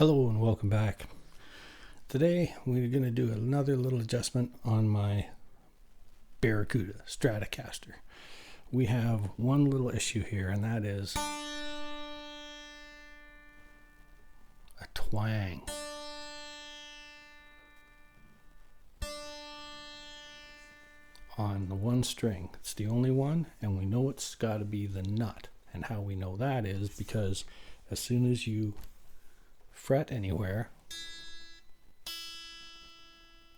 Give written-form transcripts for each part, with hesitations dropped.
Hello and welcome back. Today we're going to do another little adjustment on my Barracuda Stratocaster. We have one little issue here, and that is a twang. On the one string. It's the only one, and we know it's got to be the nut. And how we know that is because as soon as you fret anywhere,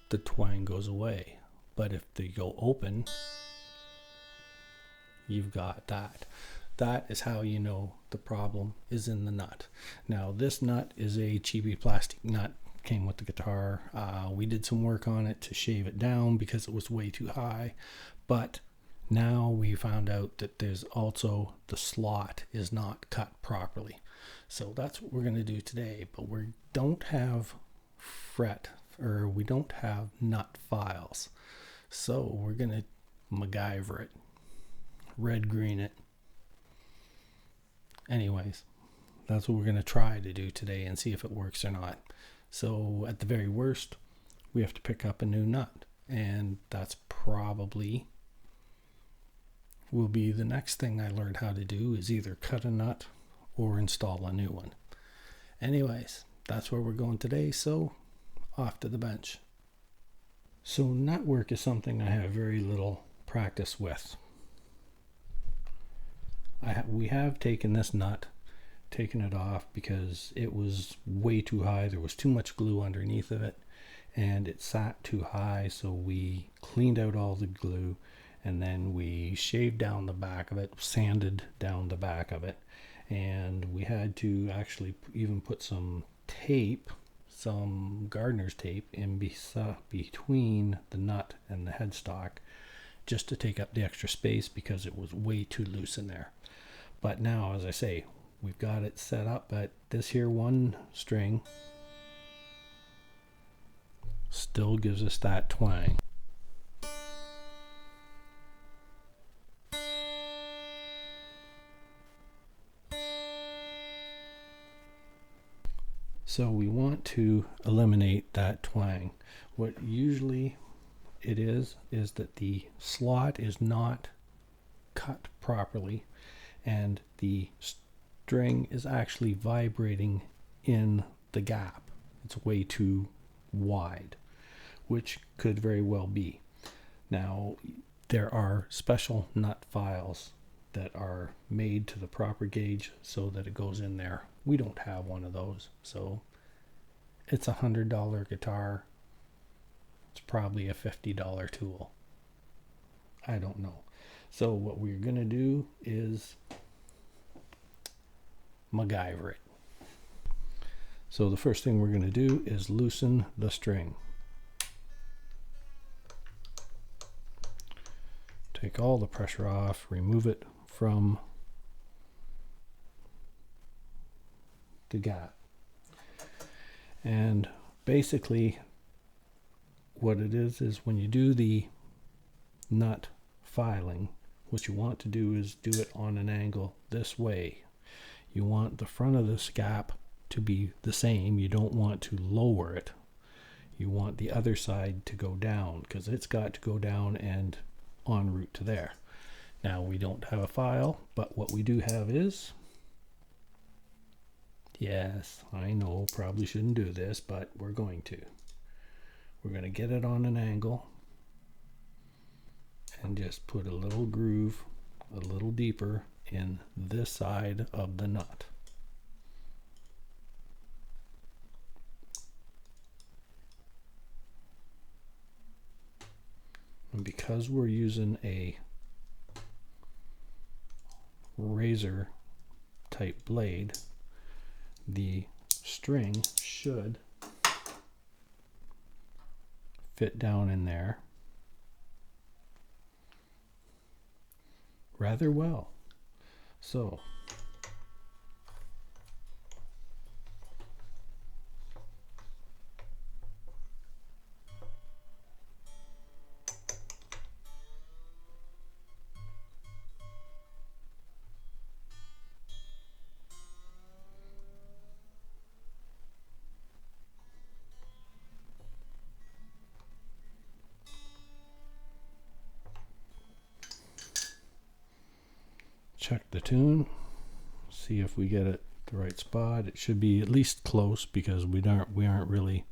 the twang goes away. But if they go open, you've got that. That is how you know the problem is in the nut. Now this nut is a cheapy plastic nut, came with the guitar. We did some work on it to shave it down because it was way too high, but now we found out that there's also the slot is not cut properly. So that's what we're going to do today, but we don't have we don't have nut files. So we're going to MacGyver it, red green it. Anyways, that's what we're going to try to do today and see if it works or not. So at the very worst, we have to pick up a new nut, and that's probably will be the next thing I learned how to do, is either cut a nut or install a new one. Anyways, that's where we're going today, so off to the bench. So nut work is something I have very little practice with. We have taken this nut, taken it off because it was way too high. There was too much glue underneath of it and it sat too high, so we cleaned out all the glue and then we shaved down the back of it, sanded down the back of it, and we had to actually even put some tape, some gardener's tape in between the nut and the headstock, just to take up the extra space because it was way too loose in there. But now, as I say, we've got it set up, but this here one string still gives us that twang. So we want to eliminate that twang. What usually it is that the slot is not cut properly and the string is actually vibrating in the gap. It's way too wide, which could very well be. Now, there are special nut files that are made to the proper gauge so that it goes in there. We don't have one of those, so it's $100 guitar. It's probably a $50 tool. I don't know. So what we're going to do is MacGyver it. So the first thing we're going to do is loosen the string. Take all the pressure off, remove it from the gap. And basically what it is when you do the nut filing, what you want to do is do it on an angle this way. You want the front of this gap to be the same. You don't want to lower it. You want the other side to go down because it's got to go down and en route to there. Now we don't have a file, but what we do have is, yes, I know, probably shouldn't do this, but we're going to. We're going to get it on an angle and just put a little groove a little deeper in this side of the nut. And because we're using a razor type blade, the string should fit down in there rather well. So check the tune, see if we get it the right spot. It should be at least close because we aren't really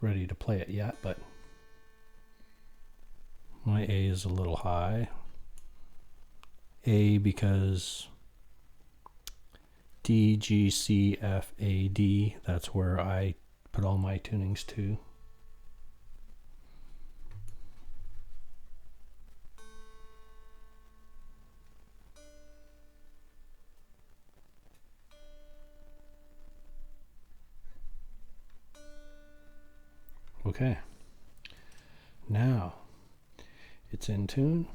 ready to play it yet, but my A is a little high. A because D, G, C, F, A, D, that's where I put all my tunings to. Okay, now it's in tune.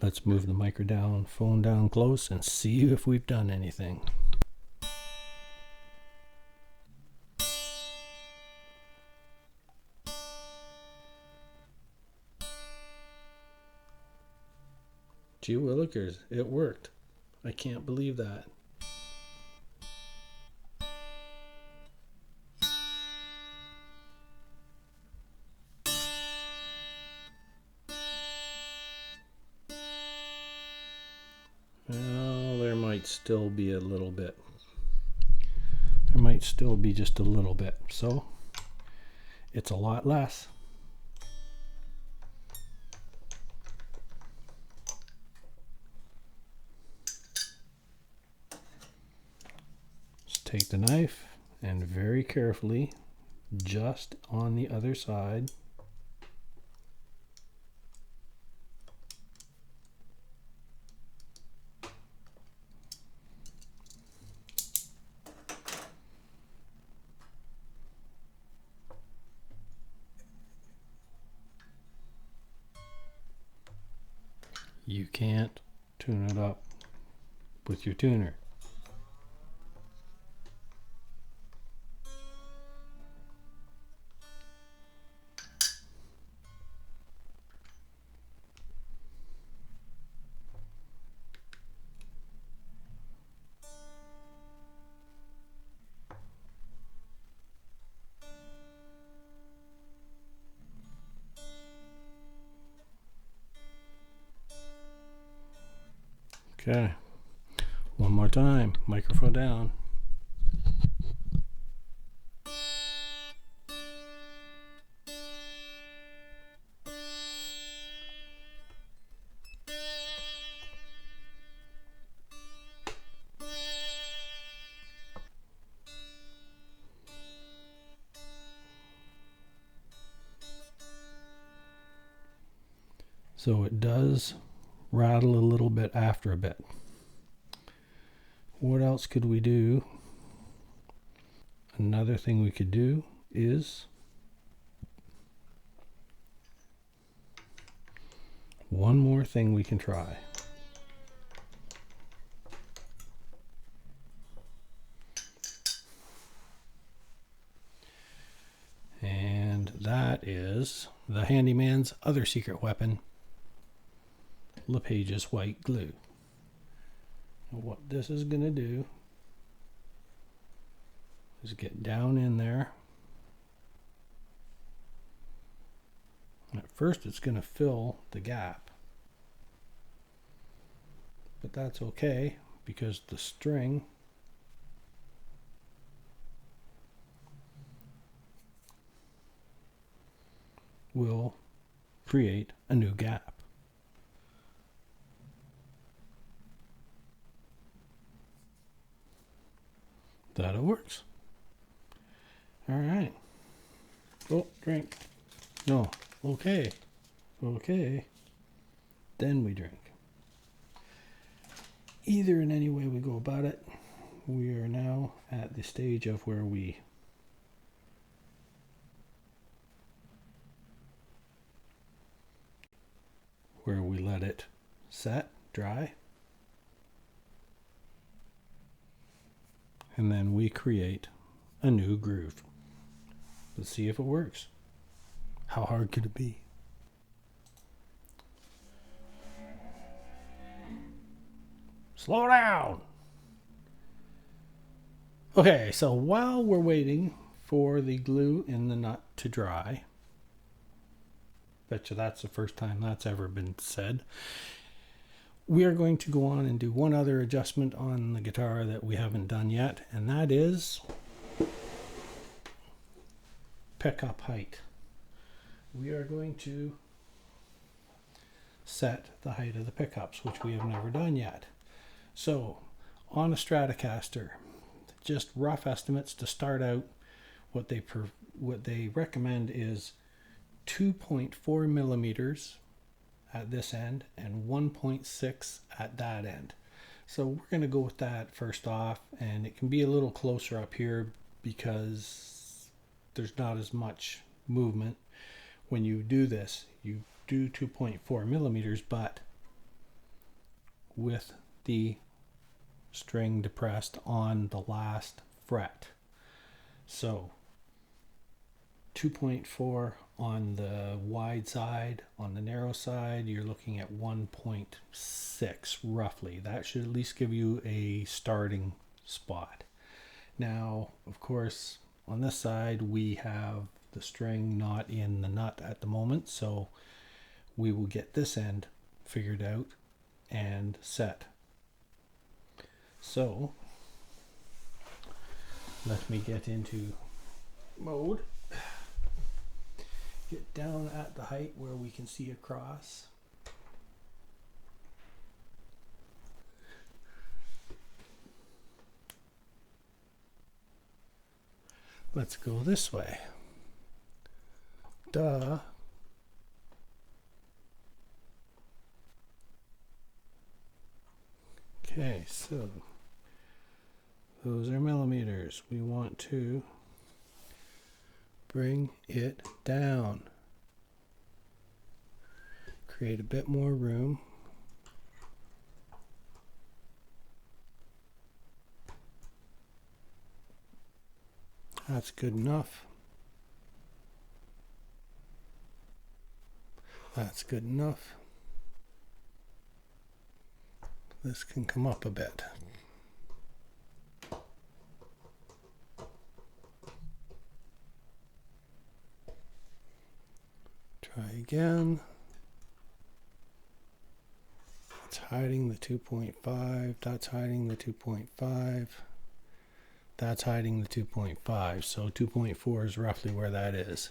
Let's move the microphone down close and see if we've done anything. Gee willikers, it worked. I can't believe that. Well, there might still be a little bit. There might still be just a little bit. So it's a lot less. Just take the knife and very carefully, just on the other side, you can't tune it up with your tuner. Okay, one more time, microphone down. So it does rattle a little bit after a bit. What else could we do? Another thing we could do is one more thing we can try. And that is the handyman's other secret weapon, LePage's white glue. And what this is going to do is get down in there. At first it's going to fill the gap, but that's okay because the string will create a new gap. That it works. All right. Oh, drink. No. Okay. Okay. Then we drink. Either in any way we go about it, we are now at the stage of where we let it set, dry, and then we create a new groove. Let's see if it works. How hard could it be? Slow down. Okay, so while we're waiting for the glue in the nut to dry, Bet you that's the first time that's ever been said. We are going to go on and do one other adjustment on the guitar that we haven't done yet, and that is pickup height. We are going to set the height of the pickups, which we have never done yet. So on a Stratocaster, just rough estimates to start out, what they recommend is 2.4 millimeters at this end and 1.6 at that end. So we're going to go with that first off, and it can be a little closer up here because there's not as much movement. When you do this, you do 2.4 millimeters, but with the string depressed on the last fret. So 2.4 on the wide side. On the narrow side, you're looking at 1.6 roughly. That should at least give you a starting spot. Now, of course, on this side, we have the string not in the nut at the moment, so we will get this end figured out and set. So, let me get into mode. Get down at the height where we can see across. Let's go this way. Duh. Okay, so those are millimeters. We want to bring it down. Create a bit more room. That's good enough. That's good enough. This can come up a bit. Try again. It's hiding the 2.5. That's hiding the 2.5. That's hiding the 2.5. So 2.4 is roughly where that is.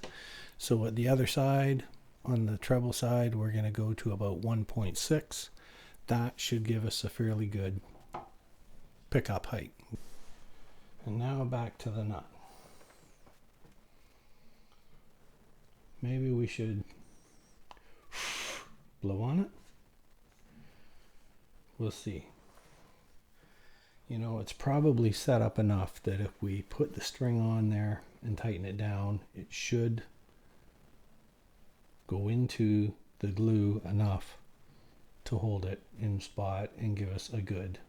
So at the other side, on the treble side, we're going to go to about 1.6. That should give us a fairly good pickup height. And now back to the nut. Maybe we should blow on it. We'll see. You know, it's probably set up enough that if we put the string on there and tighten it down, it should go into the glue enough to hold it in spot and give us a good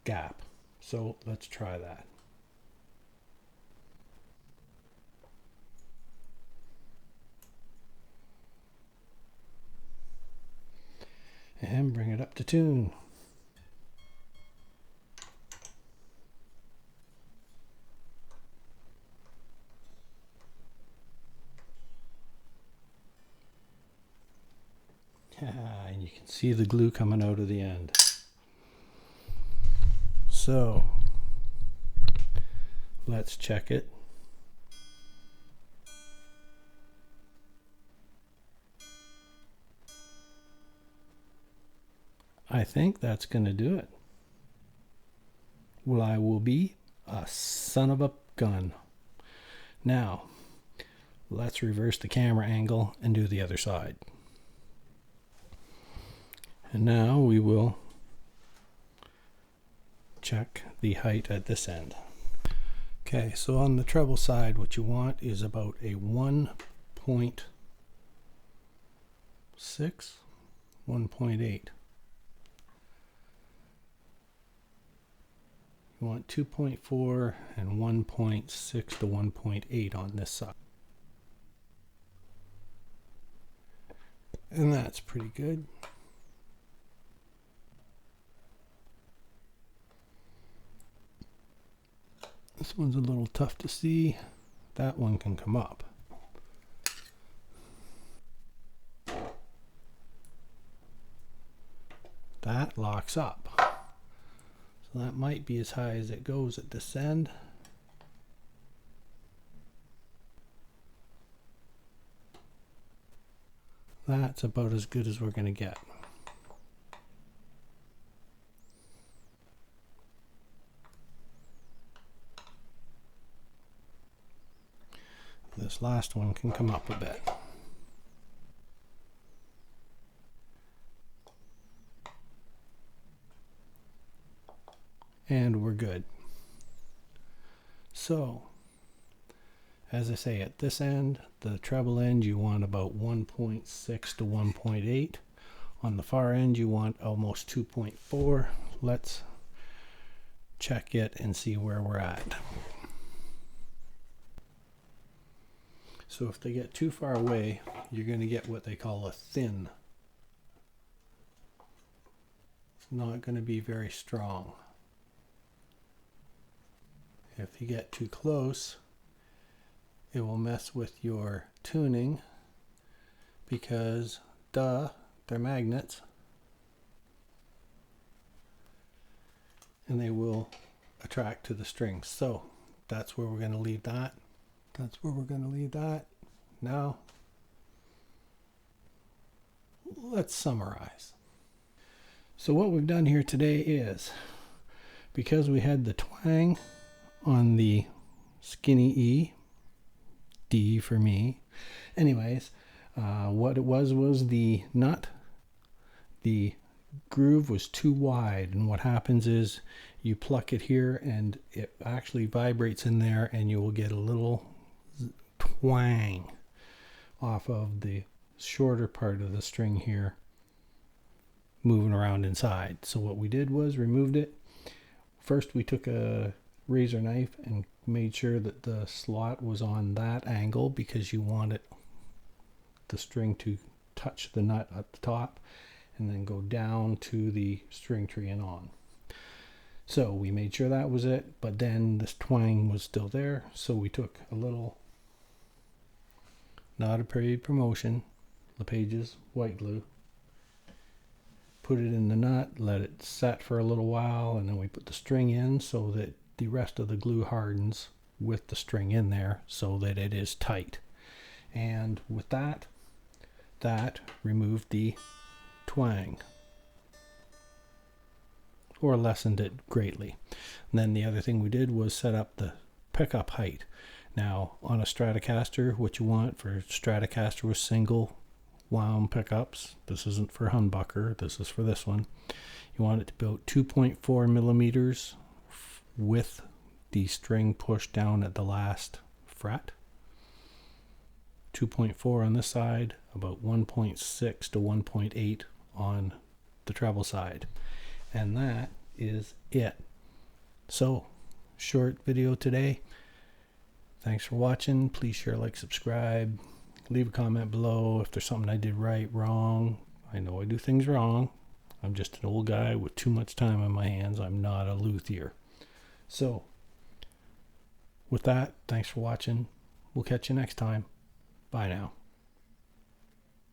gap. So let's try that. And bring it up to tune. And you can see the glue coming out of the end. So let's check it. I think that's going to do it. Well, I will be a son of a gun. Now, let's reverse the camera angle and do the other side. And now we will check the height at this end. Okay, so on the treble side, what you want is about a 1.6, 1.8. You want 2.4 and 1.6 to 1.8 on this side. And that's pretty good. This one's a little tough to see. That one can come up. that locks up. So that might be as high as it goes at this end. That's about as good as we're going to get. This last one can come up a bit. And we're good. So, as I say, at this end, the treble end, you want about 1.6 to 1.8. On the far end, you want almost 2.4. Let's check it and see where we're at. So if they get too far away, you're going to get what they call a thin. It's not going to be very strong. If you get too close, it will mess with your tuning because, they're magnets and they will attract to the strings. So that's where we're going to leave that. That's where we're going to leave that. Now, let's summarize. So what we've done here today is, because we had the twang on the skinny E, D for me. Anyways, what it was the nut, the groove was too wide, and what happens is you pluck it here and it actually vibrates in there, and you will get a little twang off of the shorter part of the string here moving around inside. So what we did was removed it. First we took a razor knife and made sure that the slot was on that angle, because you want the string to touch the nut at the top and then go down to the string tree and on. So we made sure that was it, but then this twang was still there, so we took a little, not a paid promotion, LePage's white glue, put it in the nut, let it set for a little while, and then we put the string in so that the rest of the glue hardens with the string in there so that it is tight. And with that removed the twang, or lessened it greatly. And then the other thing we did was set up the pickup height. Now on a Stratocaster, what you want for Stratocaster with single wound pickups, this isn't for humbucker, this is for this one, you want it to be about 2.4 millimeters with the string pushed down at the last fret. 2.4 on this side, about 1.6 to 1.8 on the treble side. And that is it. So, short video today. Thanks for watching. Please share, like, subscribe. Leave a comment below if there's something I did right, wrong. I know I do things wrong. I'm just an old guy with too much time on my hands. I'm not a luthier. So, with that, thanks for watching. We'll catch you next time. Bye now.